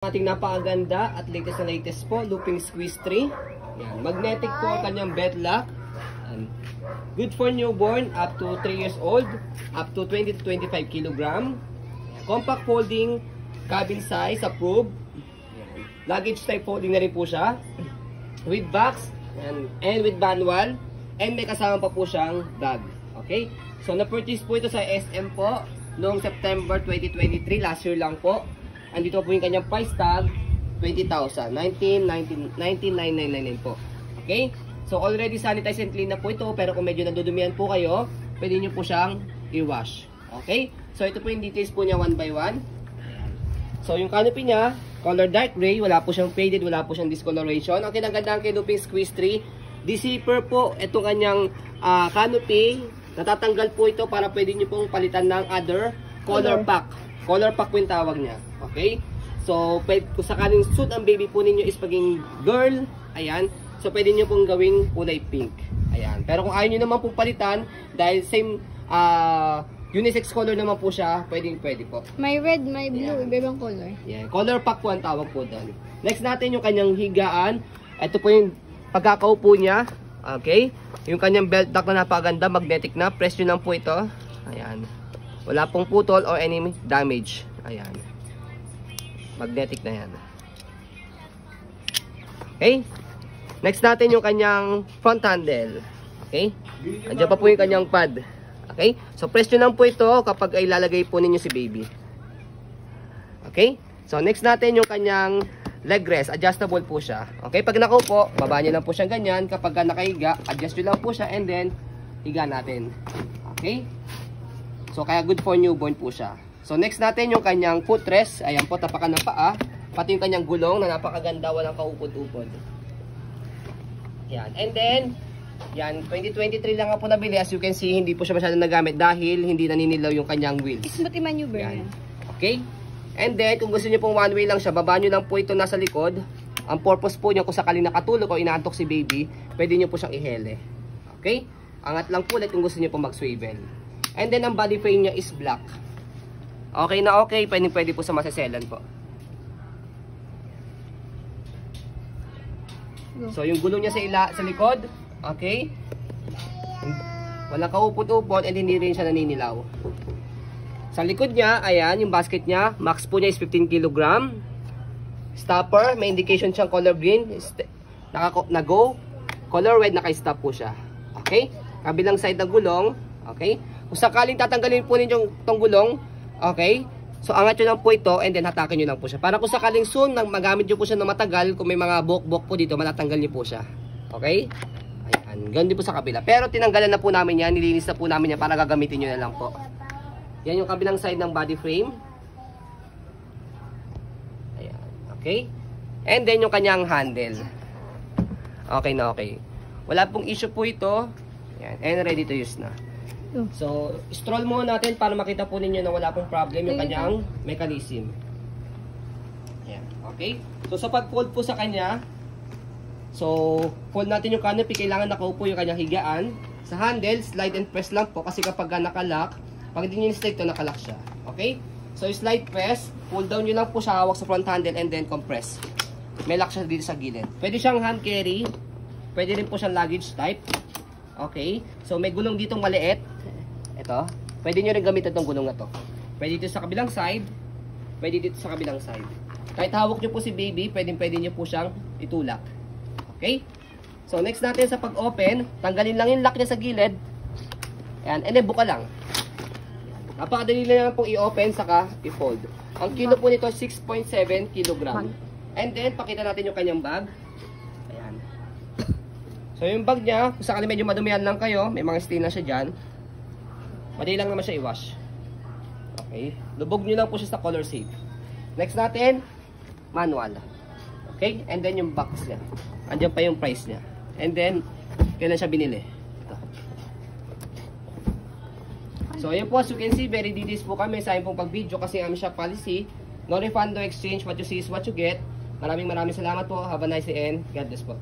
Ating napakaganda at latest po, looping squeeze 3. Yan. Magnetic po ang kanyang bed lock. And good for newborn up to 3 years old, up to 20 to 25 kilogram. Compact folding, cabin size approved. Yan. Luggage type folding na rin po siya. With box and with manual. And may kasama pa po siyang bag. Okay? So na-purchase po ito sa SM po noong September 2023, last year lang po. Andito po yung kanyang price tag, 20,000, 19,999 po. Okay? So already sanitized and clean na po ito, pero kung medyo nadudumihan po kayo, pwede nyo po siyang i-wash. Okay? So ito po yung details po niya one by one. So yung canopy niya, color dark gray, wala po siyang faded, wala po siyang discoloration. Ang kinagandaan kay Looping Squeeze 3, di-zipper po itong kanyang canopy. Natatanggal po ito para pwede nyo pong palitan ng other color pack. Color pack po yung tawag niya. Okay? So, kung sakaling suit ang baby po ninyo is paging girl, ayan. So, pwede nyo pong gawing kulay pink. Ayan. Pero kung ayaw nyo naman pong palitan, dahil same unisex color naman po siya, pwede po. May red, may blue, iba-ibang color. Ayan. Color pack po ang tawag po doon. Next natin yung kanyang higaan. Ito po yung pagkakaupo niya. Okay? Yung kanyang belt lock na napakaganda, magnetic na. Press nyo lang po ito. Ayan. Wala pong putol or any damage. Ayan. Magnetic na yan. Okay? Next natin yung kanyang front handle. Okay? Andiyan pa po yung kanyang pad. Okay? So, press nyo lang po ito kapag ay lalagay po ninyo si baby. Okay? So, next natin yung kanyang leg rest. Adjustable po siya. Okay? Pag nakaupo, baba nyo lang po siya ganyan. Kapag nakahiga, adjust nyo lang po siya and then, higa natin. Okay? So, kaya good for newborn po siya. So, next natin yung kanyang footrest. Ayan po, tapakan ng paa. Pati yung kanyang gulong na napakaganda, walang kaupod-upod. Yan. And then, yan, 2023 lang nga po nabili. As you can see, hindi po siya masyadong nagamit dahil hindi naninilaw yung kanyang wheels. Smooth maneuver. Yan. Okay? And then, kung gusto niyo pong one way lang siya, baba nyo lang po ito nasa likod. Ang purpose po niya kung sakaling nakatulog o inaantok si baby, pwede nyo po siyang ihele. Okay? Angat lang po ulit kung gusto niyo pong mag-swivel. And then, ang body frame niya is black. Okay na okay. Pwede po sa masaselan po. So, yung gulong niya sa likod. Okay. Walang kaupot-upot and hindi rin siya naninilaw. Sa likod niya, ayan, yung basket niya. Max po niya is 15 kg. Stopper. May indication siyang color green. Na-go. Color red, naka-stop po siya. Okay. Kabilang side ng gulong. Okay. Kung sakaling tatanggalin po ninyo itong gulong, okay, so angat nyo lang po ito and then hatakin nyo lang po siya. Para kung sakaling soon, magamit nyo po siya na matagal, kung may mga buhok-buhok po dito, matatanggal nyo po siya. Okay? Ayan, ganun din po sa kabila. Pero tinanggalan na po namin yan, nilinis na po namin yan para gagamitin nyo na lang po. Yan yung kabilang side ng body frame. Ayan, okay? And then yung kanyang handle. Okay na okay. Wala pong issue po ito. Ayan, and ready to use na. So, stroll muna natin para makita po ninyo na wala pong problem yung kanyang mechanism. Ayan. Okay? So, sa pag-fold po sa kanya, so, fold natin yung canopy, kailangan nakaupo yung kanyang higaan. Sa handle, slide and press lang po kasi kapag nakalock, pag hindi nyo in-slide ito, nakalock siya. Okay? So, slide press, pull down nyo lang po siya, hawak sa front handle and then compress. May lock siya dito sa gilid. Pwede siyang hand carry, pwede rin po siyang luggage type. Okay? So, may gulong ditong maliit. Ito. Pwede nyo rin gamitin itong gulong na to. Pwede dito sa kabilang side. Pwede dito sa kabilang side. Kahit hawak nyo po si baby, pwede nyo po siyang itulak. Okay? So, next natin sa pag-open, tanggalin lang yung lock niya sa gilid. Ayan. And then, buka lang. Napakadali lang pong i-open, saka i-fold. Ang kilo po nito, 6.7 kg. And then, pakita natin yung kanyang bag. Ayan. So, yung bag niya, kung sakali medyo madumihan lang kayo, may mga stain na siya dyan. Madali lang naman siya i-wash. Okay. Lubog nyo lang po siya sa color safe. Next natin, manual. Okay. And then yung box niya. Andiyan pa yung price niya. And then, kailan siya binili. Ito. So, ayun po. As you can see, very details po kami sa pong pag-video kasi ang shop policy. No refund, no exchange. What you see is what you get. Maraming salamat po. Have a nice day and God bless po.